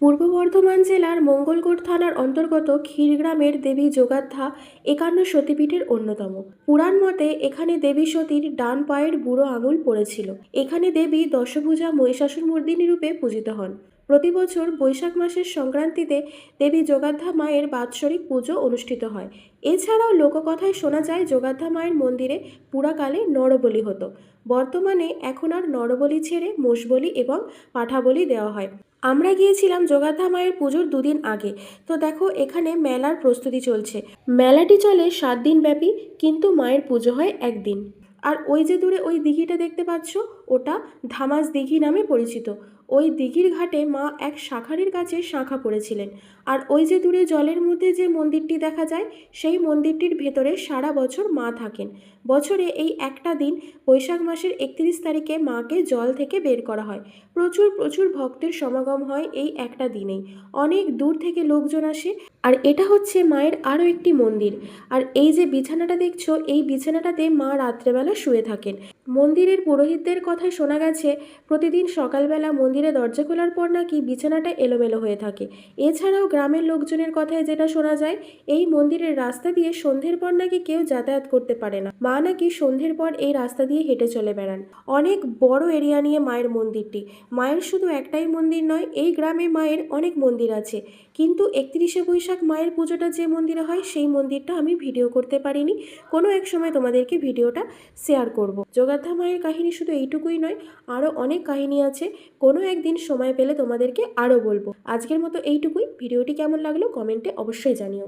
পূর্ব বর্ধমান জেলার মঙ্গলকোট থানার অন্তর্গত ক্ষীরগ্রামের দেবী যোগাধ্যা ৫১ সতীপীঠের অন্যতম। পুরাণ মতে এখানে দেবী সতীর ডান পায়ের বুড়ো আঙুল পড়েছিল। এখানে দেবী দশভুজা মহিষাসুরমর্দিনী রূপে পূজিত হন। প্রতি বছর বৈশাখ মাসের সংক্রান্তিতে দেবী যোগাধ্যা মায়ের বাৎসরিক পুজো অনুষ্ঠিত হয়। এছাড়াও লোককথায় শোনা যায় যোগাধ্যা মায়ের মন্দিরে পুরাকালে নরবলি হতো। বর্তমানে এখন আর নরবলি ছেড়ে মোষবলি এবং পাঁঠাবলি দেওয়া হয়। আমরা গিয়েছিলাম যোগাধ্যা মায়ের পুজোর দুদিন আগে। তো দেখো এখানে মেলার প্রস্তুতি চলছে। মেলাটি চলে 7 দিন ব্যাপী, কিন্তু মায়ের পুজো হয় একদিন। আর ওই যে দূরে ওই দিঘিটা দেখতে পাচ্ছ, ওটা ধামাস দিঘি নামে পরিচিত। ওই দিঘির ঘাটে মা এক শাঁখারির কাছে শাঁখা পড়েছিলেন। আর ওই যে দূরে জলের মধ্যে যে মন্দিরটি দেখা যায়, সেই মন্দিরটির ভেতরে সারা বছর মা থাকেন। বছরে এই একটা দিন, বৈশাখ মাসের 31 তারিখে মাকে জল থেকে বের করা হয়। প্রচুর প্রচুর ভক্তের সমাগম হয় এই একটা দিনেই। অনেক দূর থেকে লোকজন আসে। আর এটা হচ্ছে মায়ের আরও একটি মন্দির। আর এই যে বিছানাটা দেখছো, এই বিছানাটাতে মা রাত্রেবেলা শুয়ে থাকেন। মন্দিরের পুরোহিতদের কথায় শোনা গেছে প্রতিদিন সকালবেলা মন্দিরে দরজা খোলার পর নাকি বিছানাটা এলোমেলো হয়ে থাকে। এছাড়াও গ্রামের লোকজনের কথায় যেটা শোনা যায়, এই মন্দিরের রাস্তা দিয়ে সন্ধ্যের পর নাকি কেউ যাতায়াত করতে পারে না। মা নাকি সন্ধ্যের পর এই রাস্তা দিয়ে হেঁটে চলে বেড়ান। অনেক বড় এরিয়া নিয়ে মায়ের মন্দিরটি। মায়ের শুধু একটাই মন্দির নয়, এই গ্রামে মায়ের অনেক মন্দির আছে। কিন্তু 31শে বৈশাখ মায়ের পুজোটা যে মন্দিরে হয়, সেই মন্দিরটা আমি ভিডিও করতে পারিনি। কোনো এক সময় তোমাদেরকে ভিডিওটা শেয়ার করব। যোগাধ্যা মায়ের কাহিনী শুধু এইটুকুই নয়, আরও অনেক কাহিনী আছে। কোনো একদিন সময় পেলে তোমাদেরকে আরও বলবো। আজকের মতো এইটুকুই। ভিডিওটি কেমন লাগলো কমেন্টে অবশ্যই জানিও।